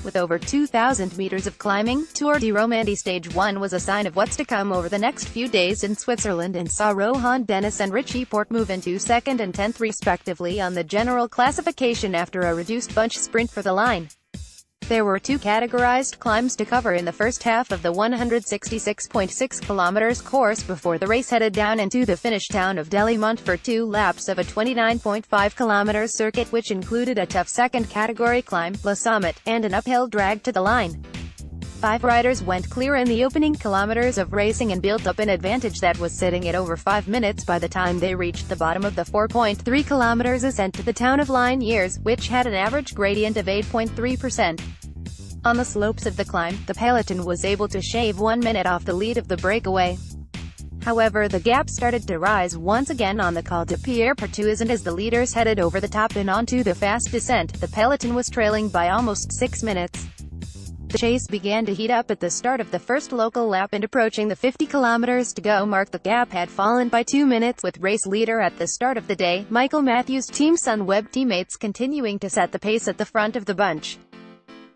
with over 2,000 meters of climbing. Tour de Romandie Stage 1 was a sign of what's to come over the next few days in Switzerland and saw Rohan Dennis and Richie Porte move into 2nd and 10th respectively on the general classification after a reduced bunch sprint for the line. There were 2 categorized climbs to cover in the first half of the 166.6 km course before the race headed down into the Finnish town of Delémont for 2 laps of a 29.5 km circuit which included a tough second category climb, La Summit, and an uphill drag to the line. 5 riders went clear in the opening kilometers of racing and built up an advantage that was sitting at over 5 minutes by the time they reached the bottom of the 4.3 km ascent to the town of Lignières, which had an average gradient of 8.3%. On the slopes of the climb, the peloton was able to shave 1 minute off the lead of the breakaway. However, the gap started to rise once again on the Col de Pierre Pertuis, and as the leaders headed over the top and onto the fast descent, the peloton was trailing by almost 6 minutes. The chase began to heat up at the start of the first local lap, and approaching the 50 kilometers to go mark, the gap had fallen by 2 minutes, with race leader at the start of the day, Michael Matthews' Team Sunweb teammates continuing to set the pace at the front of the bunch.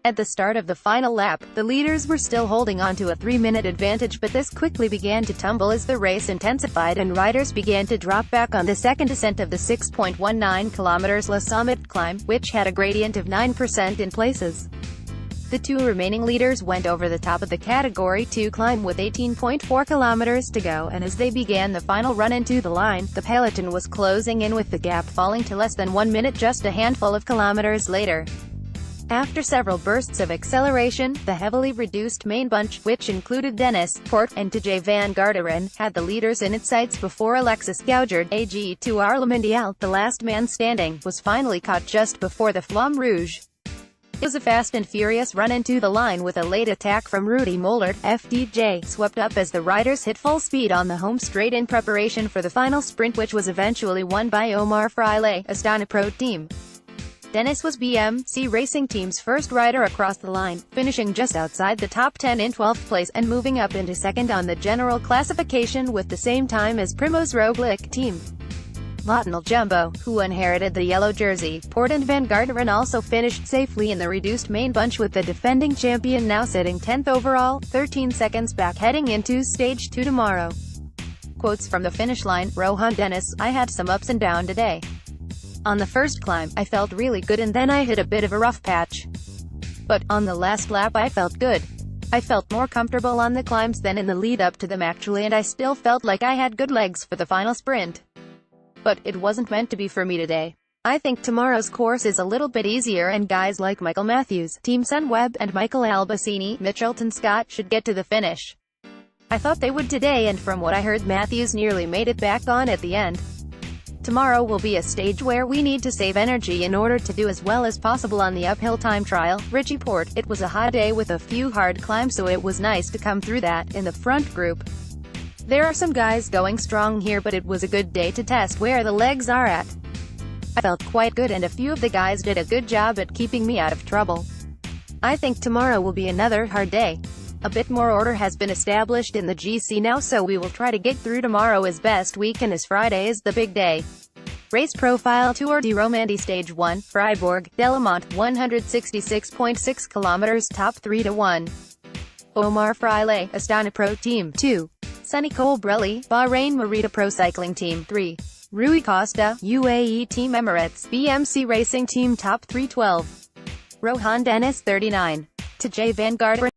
At the start of the final lap, the leaders were still holding on to a 3-minute advantage, but this quickly began to tumble as the race intensified and riders began to drop back on the second descent of the 6.19 km La Summit climb, which had a gradient of 9% in places. The 2 remaining leaders went over the top of the Category 2 climb with 18.4 km to go, and as they began the final run into the line, the peloton was closing in, with the gap falling to less than 1 minute just a handful of kilometers later. After several bursts of acceleration, the heavily reduced main bunch, which included Dennis, Porte, and Tj van Garderen, had the leaders in its sights before Alexis Goujard, AG2R Le Mondial, the last man standing, was finally caught just before the Flamme Rouge. It was a fast and furious run into the line, with a late attack from Rudy Mollard, FDJ, swept up as the riders hit full speed on the home straight in preparation for the final sprint, which was eventually won by Omar Fraile, Astana Pro Team. Dennis was BMC Racing Team's first rider across the line, finishing just outside the top 10 in 12th place and moving up into 2nd on the general classification with the same time as Primoz Roglic Team. Lotnal Jumbo, who inherited the yellow jersey, Porte and Van Garderen also finished safely in the reduced main bunch, with the defending champion now sitting 10th overall, 13 seconds back heading into Stage 2 tomorrow. Quotes from the finish line: Rohan Dennis, I had some ups and downs today. On the first climb, I felt really good, and then I hit a bit of a rough patch. But on the last lap I felt good. I felt more comfortable on the climbs than in the lead up to them actually, and I still felt like I had good legs for the final sprint. But it wasn't meant to be for me today. I think tomorrow's course is a little bit easier, and guys like Michael Matthews, Team Sunweb, and Michael Albacini, Mitchelton Scott should get to the finish. I thought they would today, and from what I heard, Matthews nearly made it back on at the end. Tomorrow will be a stage where we need to save energy in order to do as well as possible on the uphill time trial. Richie Porte, it was a hot day with a few hard climbs, so it was nice to come through that in the front group. There are some guys going strong here, but it was a good day to test where the legs are at. I felt quite good, and a few of the guys did a good job at keeping me out of trouble. I think tomorrow will be another hard day. A bit more order has been established in the GC now, so we will try to get through tomorrow as best we can, as Friday is the big day. Race profile: Tour de Romandie Stage 1, Fribourg, Delémont, 166.6 km, top 3 to 1. Omar Fraile, Astana Pro Team 2. Sonny Colbrelli, Bahrain Merida Pro Cycling Team 3. Rui Costa, UAE Team Emirates, BMC Racing Team top 312. Rohan Dennis 39. Tj van Garderen.